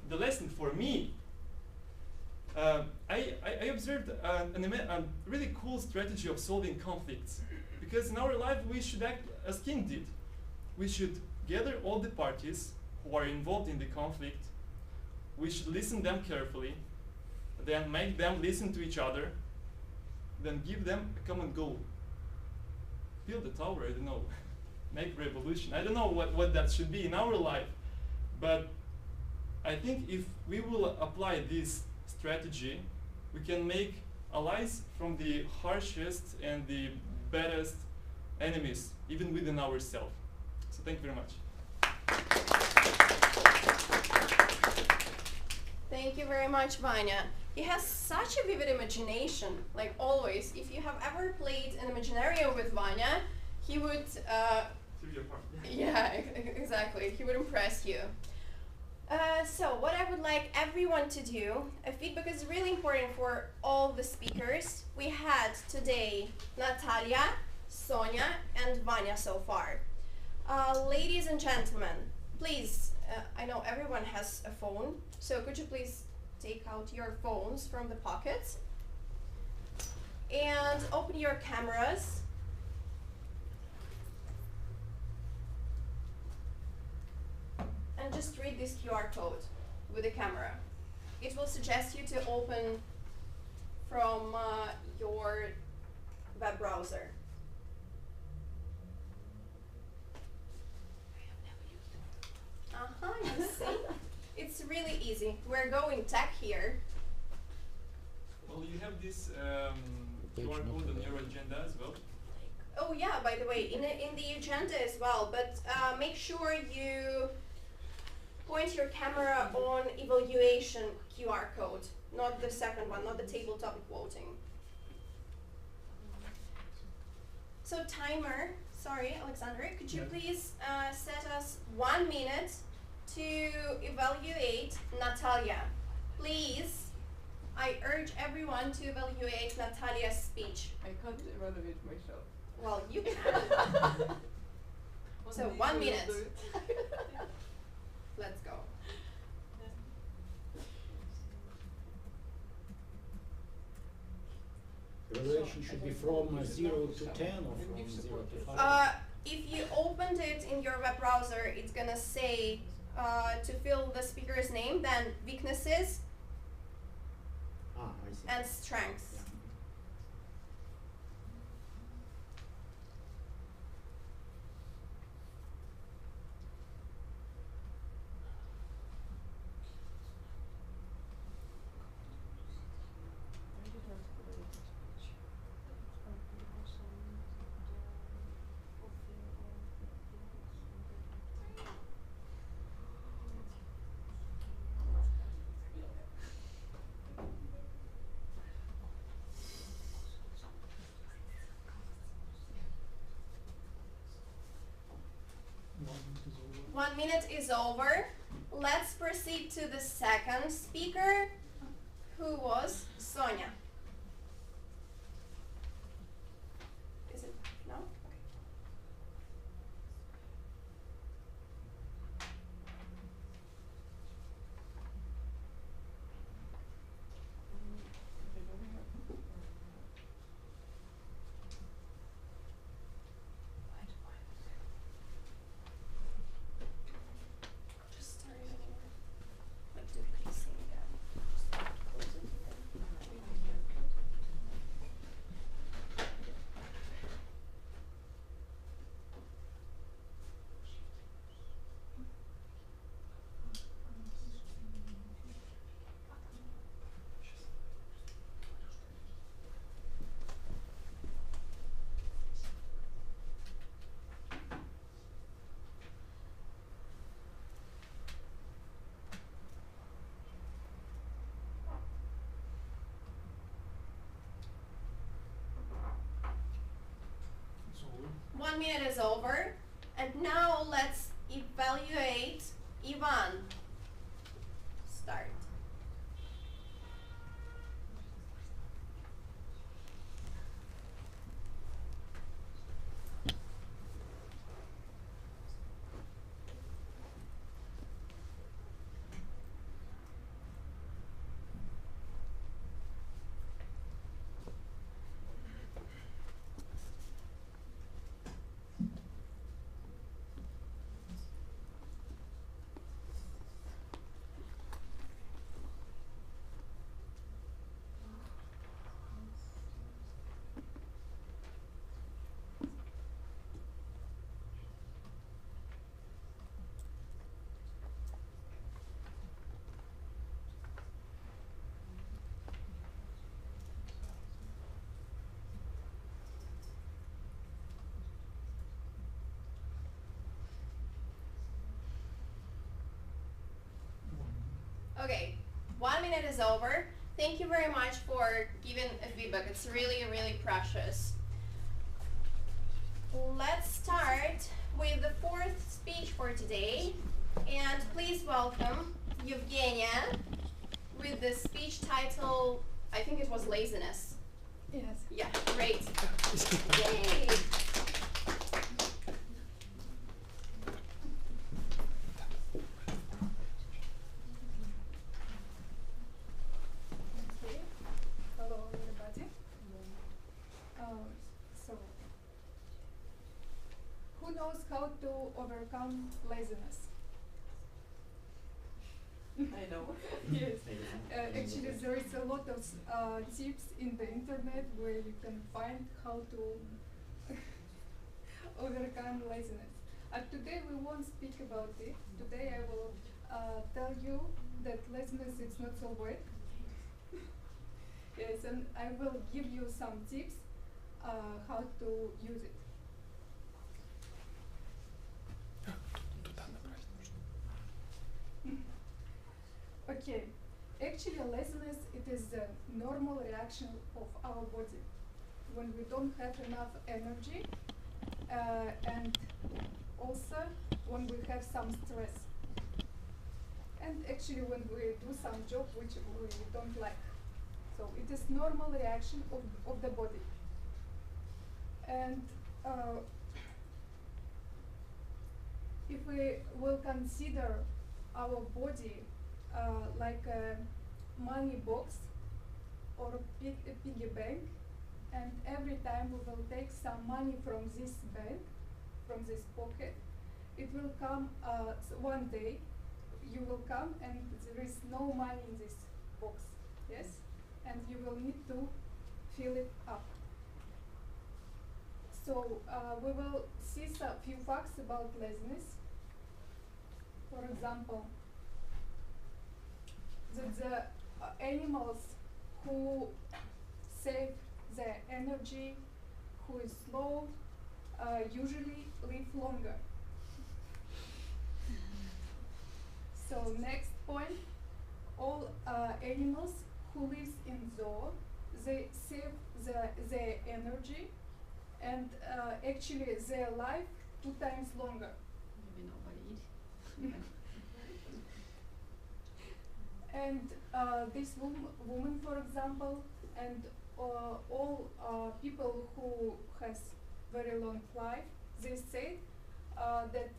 the lesson for me, I observed a really cool strategy of solving conflicts. Because in our life, we should act as King did. We should gather all the parties who are involved in the conflict. We should listen them carefully, then make them listen to each other, then give them a common goal. Build a tower, I don't know. Make revolution. I don't know what that should be in our life. But I think if we will apply this strategy, we can make allies from the harshest and the baddest enemies, even within ourselves. So thank you very much. Thank you very much, Vanya. He has such a vivid imagination, like always. If you have ever played an Imaginarium with Vanya, he would... yeah, exactly. He would impress you. So what I would like everyone to do, feedback is really important for all the speakers. We had today Natalia, Sonia, and Vanya so far. Ladies and gentlemen, please, I know everyone has a phone, so could you please take out your phones from the pockets and open your cameras. And just read this QR code with the camera. It will suggest you to open from your web browser. You see? It's really easy. We're going tech here. Well, you have this QR code on your agenda as well. Oh yeah, by the way, in the agenda as well, but make sure you point your camera on evaluation QR code, not the second one, not the table topic voting. So timer, sorry, Alexandra, could you please set us 1 minute to evaluate Natalia? Please, I urge everyone to evaluate Natalia's speech. I can't evaluate myself. Well, you can. So 1 minute. Let's go. Evaluation should be from 0 to 10 or from 0 to 5? If you opened it in your web browser, it's gonna say to fill the speaker's name, then weaknesses I see. and strengths. One minute is over. Let's proceed to the second speaker, who was Sonia. Is it no? Okay. Just start it over. Like do pacing again. It's over. 1 minute is over, and now let's evaluate Ivan. Start. Okay, 1 minute is over. Thank you very much for giving a feedback. It's really, really precious. Let's start with the fourth speech for today. And please welcome Evgenia with the speech title, I think it was laziness. Yes. Yeah, great. Yay! Okay. Hello, everybody. So, who knows how to overcome laziness? I know. Yes. Actually, there is a lot of tips in the internet where you can find how to overcome laziness. Today we won't speak about it. Today I will tell you that laziness is not so bad. Yes, and I will give you some tips how to use it. Okay, actually laziness, it is a normal reaction of our body when we don't have enough energy and also when we have some stress. And actually when we do some job which we don't like. So it is normal reaction of the body. And if we will consider our body like a money box or a piggy bank, and every time we will take some money from this bank, from this pocket, it will come one day, you will come and there is no money in this box, yes? And you will need to fill it up. So we will see some few facts about laziness. For example, that the animals who save their energy, who is slow, usually live longer. So next point, all animals who live in zoo, they save their energy and actually their life 2 times longer. Maybe nobody eat. And this woman, for example, and all people who has very long life, they say that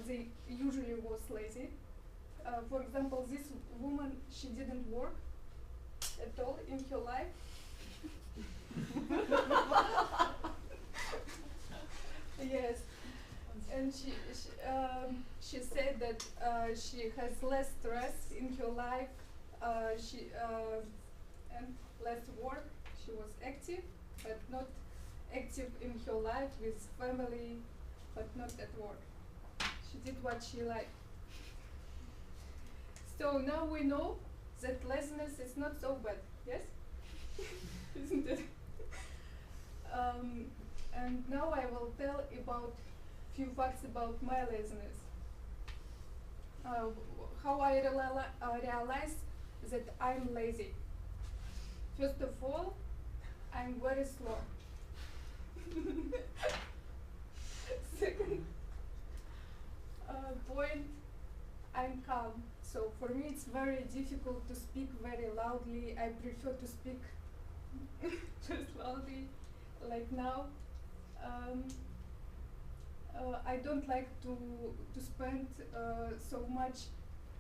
they usually was lazy. For example, this woman, she didn't work at all in her life. Yes, and she said that she has less stress in her life, and less work. She was active, but not active in her life with family, but not at work. She did what she liked. So now we know that laziness is not so bad, yes? Isn't it? And now I will tell about few facts about my laziness. How I realize that I'm lazy. First of all, I'm very slow. Second point, I'm calm. So for me it's very difficult to speak very loudly. I prefer to speak just loudly, like now. I don't like to spend so much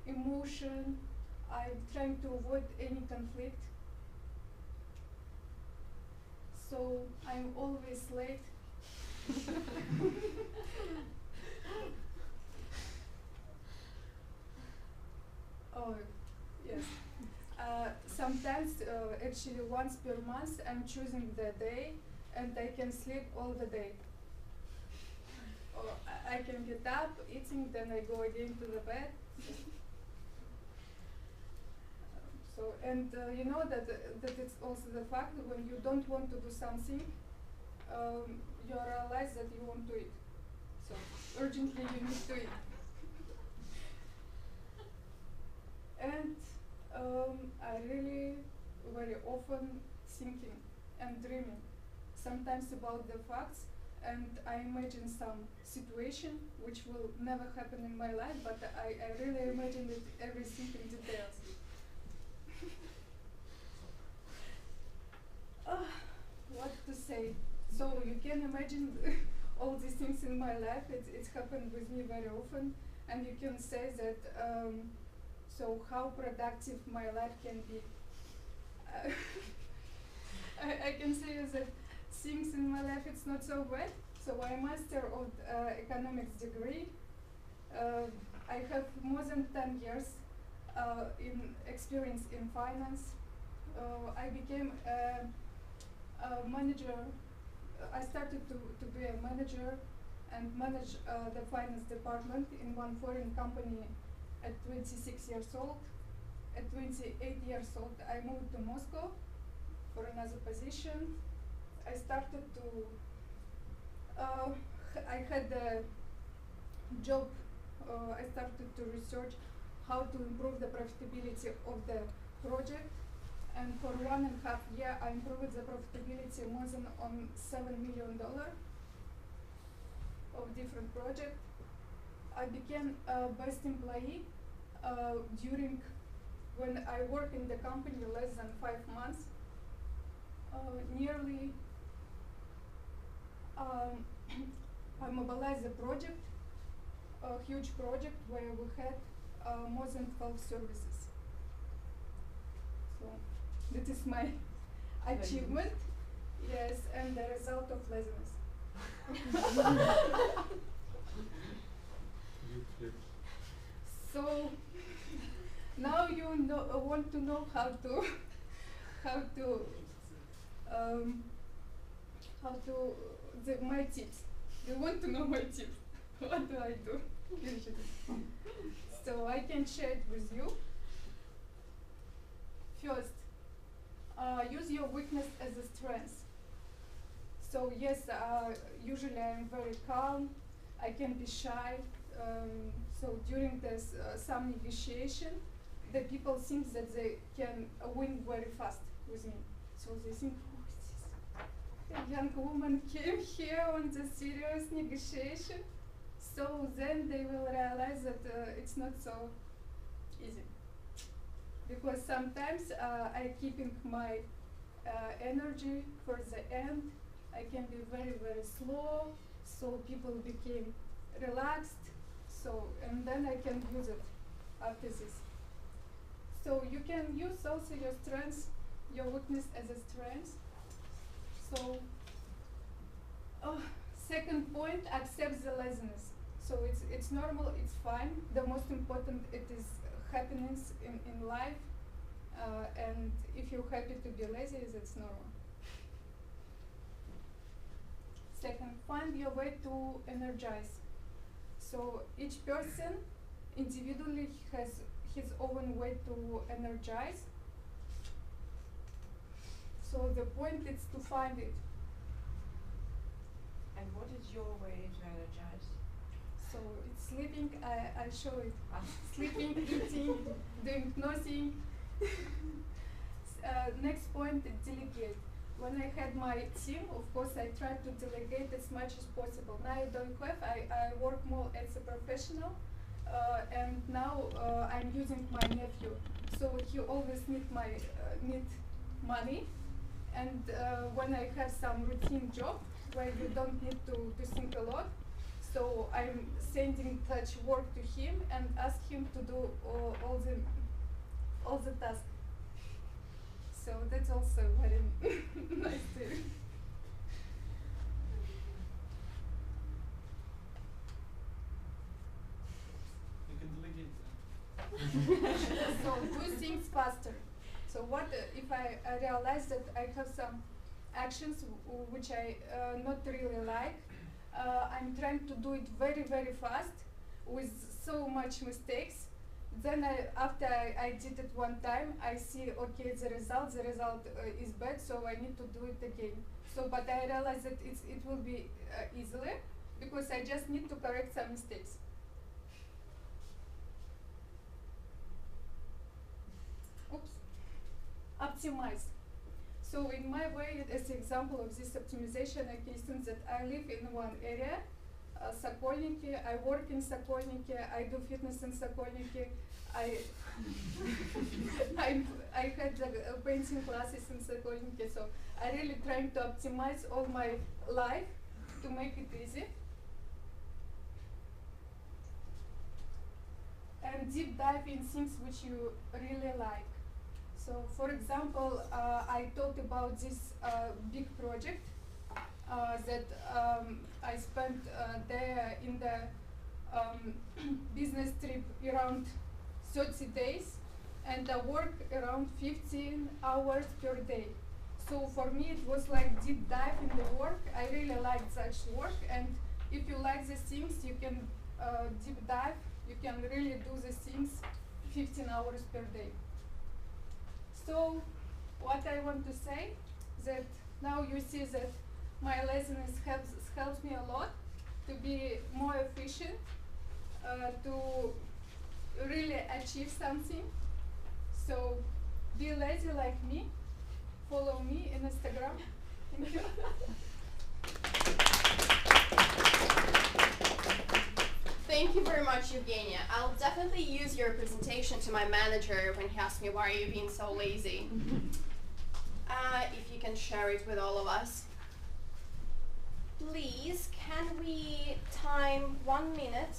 emotion. I'm trying to avoid any conflict. So I'm always late. Oh, yes. Sometimes, actually once per month, I'm choosing the day and I can sleep all the day. Or I can get up, eating, then I go again to the bed. So, and you know that it's also the fact that when you don't want to do something, you realize that you want to eat. So urgently you need to eat. And I really very often thinking and dreaming, sometimes about the facts, and I imagine some situation which will never happen in my life, but I really imagine it everything in details. What to say? So you can imagine all these things in my life. It's happened with me very often, and you can say that. So how productive my life can be. I can say that things in my life it's not so bad. So I master of economics degree. I have more than 10 years in experience in finance. I became a manager. I started to be a manager and manage the finance department in one foreign company at 26 years old. At 28 years old, I moved to Moscow for another position. I started to, I had a job, I started to research how to improve the profitability of the project. And for 1.5 years, I improved the profitability more than on $7 million of different projects. I became a best employee during when I worked in the company less than 5 months. Nearly, I mobilized a project, a huge project where we had more than 12 services. So that is my achievement, yes, and the result of laziness. So now you want to know how my tips. You want to know my tips. What do I do usually? So I can share it with you. First, use your weakness as a strength. So yes, usually I'm very calm. I can be shy. So during this some negotiation, the people think that they can win very fast with me. So they think, oh, this young woman came here on the serious negotiation. So then they will realize that it's not so easy. Because sometimes I keeping my energy for the end. I can be very, very slow, so people became relaxed. So, and then I can use it after this. So you can use also your strengths, your weakness as a strength. So, second point, accept the laziness. So it's normal, it's fine. The most important it is happiness in life. And if you're happy to be lazy, that's normal. Second, find your way to energize. So each person individually has his own way to energize. So the point is to find it. And what is your way to energize? So it's sleeping, I show it. Sleeping, eating, doing nothing. Next point, delegate. When I had my team, of course, I tried to delegate as much as possible. Now I don't have, I work more as a professional, and now I'm using my nephew. So he always need money, and when I have some routine job where you don't need to think a lot, so I'm sending such work to him and ask him to do all the tasks. So that's also very nice too. You can delegate that. So do things faster. So what if I realize that I have some actions which I not really like? I'm trying to do it very, very fast with so much mistakes. Then after I did it one time, I see, okay, the result is bad, so I need to do it again. So, but I realize that it will be easily, because I just need to correct some mistakes. Oops. optimize. So in my way, as an example of this optimization, I can assume that I live in one area, Sokolniki, I work in Sokolniki, I do fitness in Sokolniki, I had painting classes in Sokolniki, so I really trying to optimize all my life to make it easy. And deep dive in things which you really like. So, for example, I talked about this big project that I spent there in the business trip around 30 days, and I work around 15 hours per day. So for me, it was like deep dive in the work. I really liked such work, and if you like these things, you can deep dive. You can really do these things 15 hours per day. So what I want to say, that now you see that my laziness helps me a lot to be more efficient, to really achieve something. So be lazy like me, follow me in Instagram. Thank you. Thank you very much, Eugenia. I'll definitely use your presentation to my manager when he asks me why are you being so lazy. If you can share it with all of us. Please, can we time 1 minute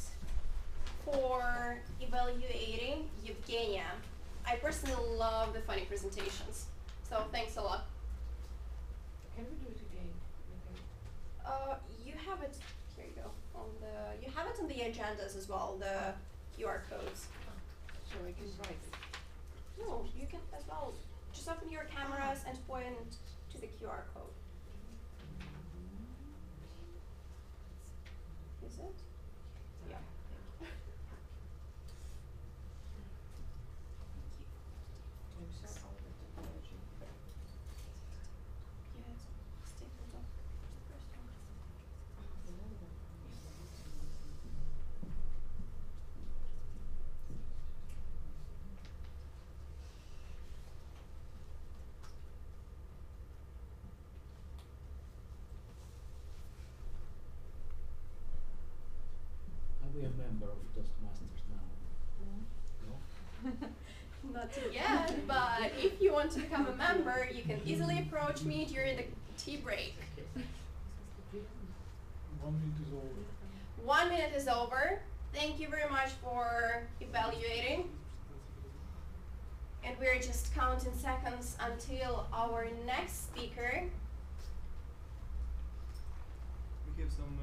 for evaluating Eugenia? I personally love the funny presentations, so thanks a lot. Can we do it again? You have it. Here you go. You have it on the agendas as well. The QR codes. So I can write it. No, you can as well. Just open your cameras and point to the QR code. Is it? Yeah. Are we a member of Toastmasters now? No? Not yet, but if you want to become a member, you can easily approach me during the tea break. 1 minute is over. 1 minute is over. Thank you very much for evaluating. And we're just counting seconds until our next speaker. We have some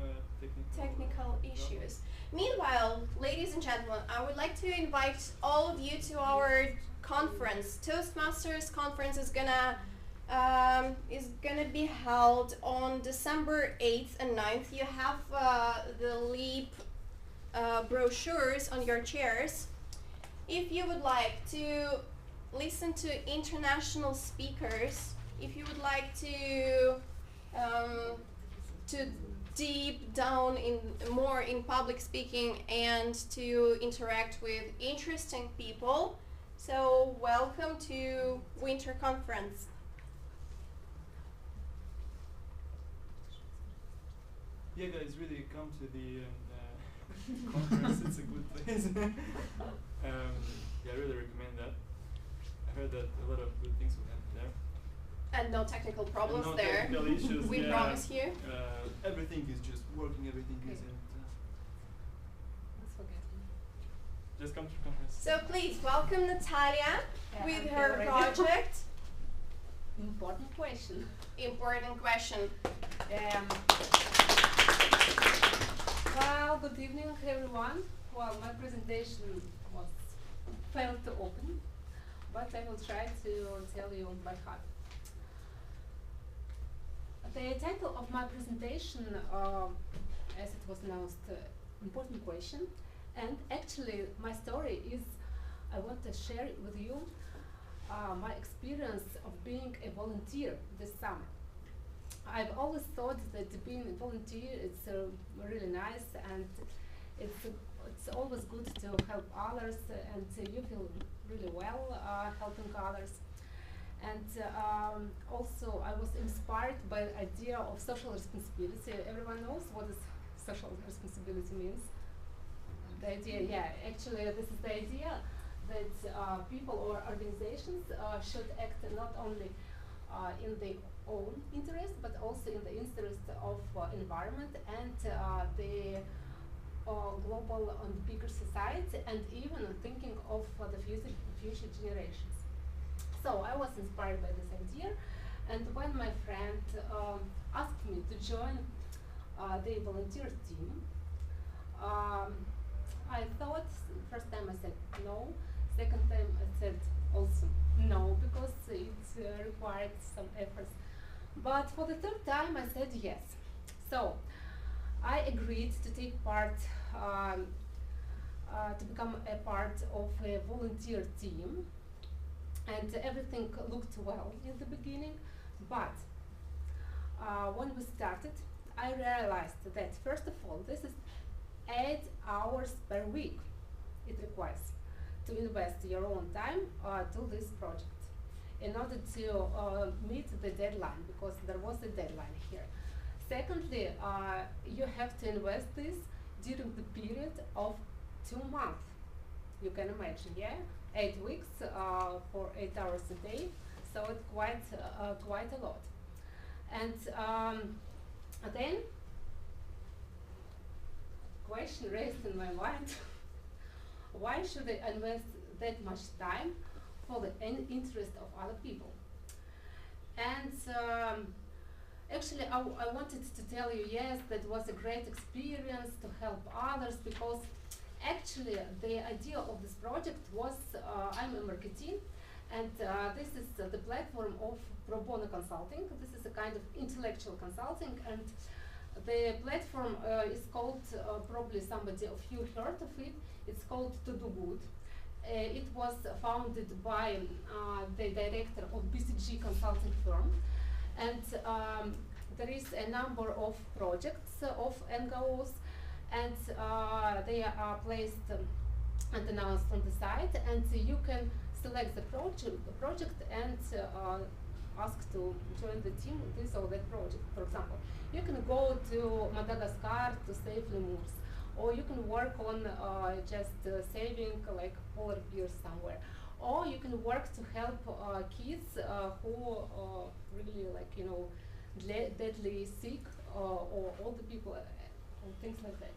Technical issues. Meanwhile, ladies and gentlemen, I would like to invite all of you to our conference. Toastmasters conference is gonna be held on December 8th and 9th. You have the LEAP brochures on your chairs. If you would like to listen to international speakers, if you would like to deep down more in public speaking and to interact with interesting people, so welcome to Winter Conference. Yeah, guys, really come to the conference. It's a good place. Yeah, I really recommend that. I heard that a lot of good things will happen there. And no technical problems no there. technical issues. We yeah. promise you. Everything is just working. Everything is in. Let's forget it. Just come to conference. So please welcome Natalia with I'm her ready. project. Important question. Important question. Well, good evening, everyone. Well, my presentation failed to open, but I will try to tell you by heart. The title of my presentation, as it was announced, important question, and actually my story is I want to share with you my experience of being a volunteer this summer. I've always thought that being a volunteer is really nice, and it's always good to help others, and you feel really well helping others. And also I was inspired by the idea of social responsibility. Everyone knows what is social responsibility means. The idea, yeah, actually this is the idea that people or organizations should act not only in their own interest, but also in the interest of environment and the global and bigger society, and even thinking of the future generations. So I was inspired by this idea, and when my friend asked me to join the volunteer team, I thought, first time I said no, second time I said also no, because it required some efforts. But for the third time I said yes. So I agreed to take part, to become a part of a volunteer team, and everything looked well in the beginning, but when we started, I realized that first of all, this is 8 hours per week it requires to invest your own time to this project in order to meet the deadline, because there was a deadline here. Secondly, you have to invest this during the period of 2 months. You can imagine, yeah? 8 weeks for 8 hours a day, so it's quite a lot. And then question raised in my mind: why should I invest that much time for the interest of other people? And actually, I wanted to tell you, yes, that was a great experience to help others, because actually the idea of this project was, I'm a marketer, and this is the platform of pro bono consulting. This is a kind of intellectual consulting, and the platform is called, probably somebody of you heard of it, it's called To Do Good. It was founded by the director of BCG consulting firm, and there is a number of projects of NGOs, and they are placed and announced on the site, and you can select the project and ask to join the team with this or that project. For example, you can go to Madagascar to save lemurs, or you can work on just saving like polar bears somewhere, or you can work to help kids who really, like, you know, deadly sick, or older people, or things like that.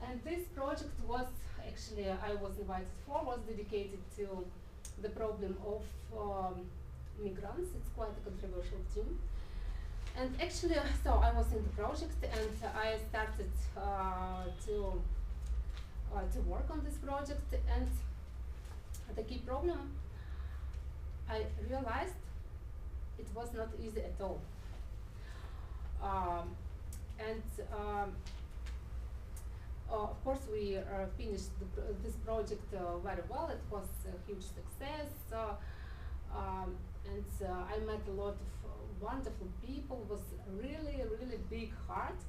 And this project was actually, I was invited for, was dedicated to the problem of migrants. It's quite a controversial theme. And actually, so I was in the project, and I started to work on this project. And the key problem, I realized it was not easy at all. Of course, we finished this project very well. It was a huge success, and I met a lot of wonderful people. It was really, really big heart.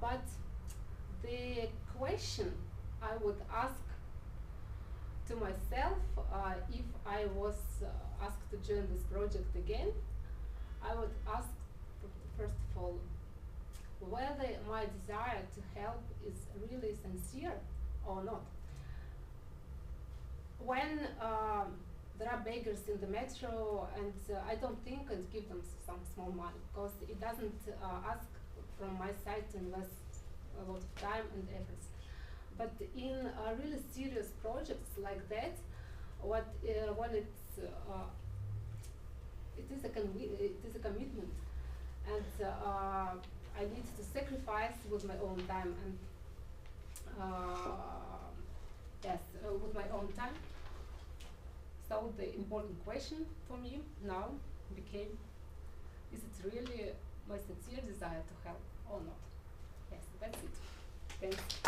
But the question I would ask to myself, if I was asked to join this project again, I would ask, first of all, whether my desire to help is really sincere or not. When there are beggars in the metro, and I don't think I'd give them some small money, because it doesn't ask from my side to invest a lot of time and efforts. But in really serious projects like that, when it's it is a commitment, and I need to sacrifice with my own time, and yes, with my own time. So the important question for me now became: is it really my sincere desire to help or not? Yes, that's it. Thanks.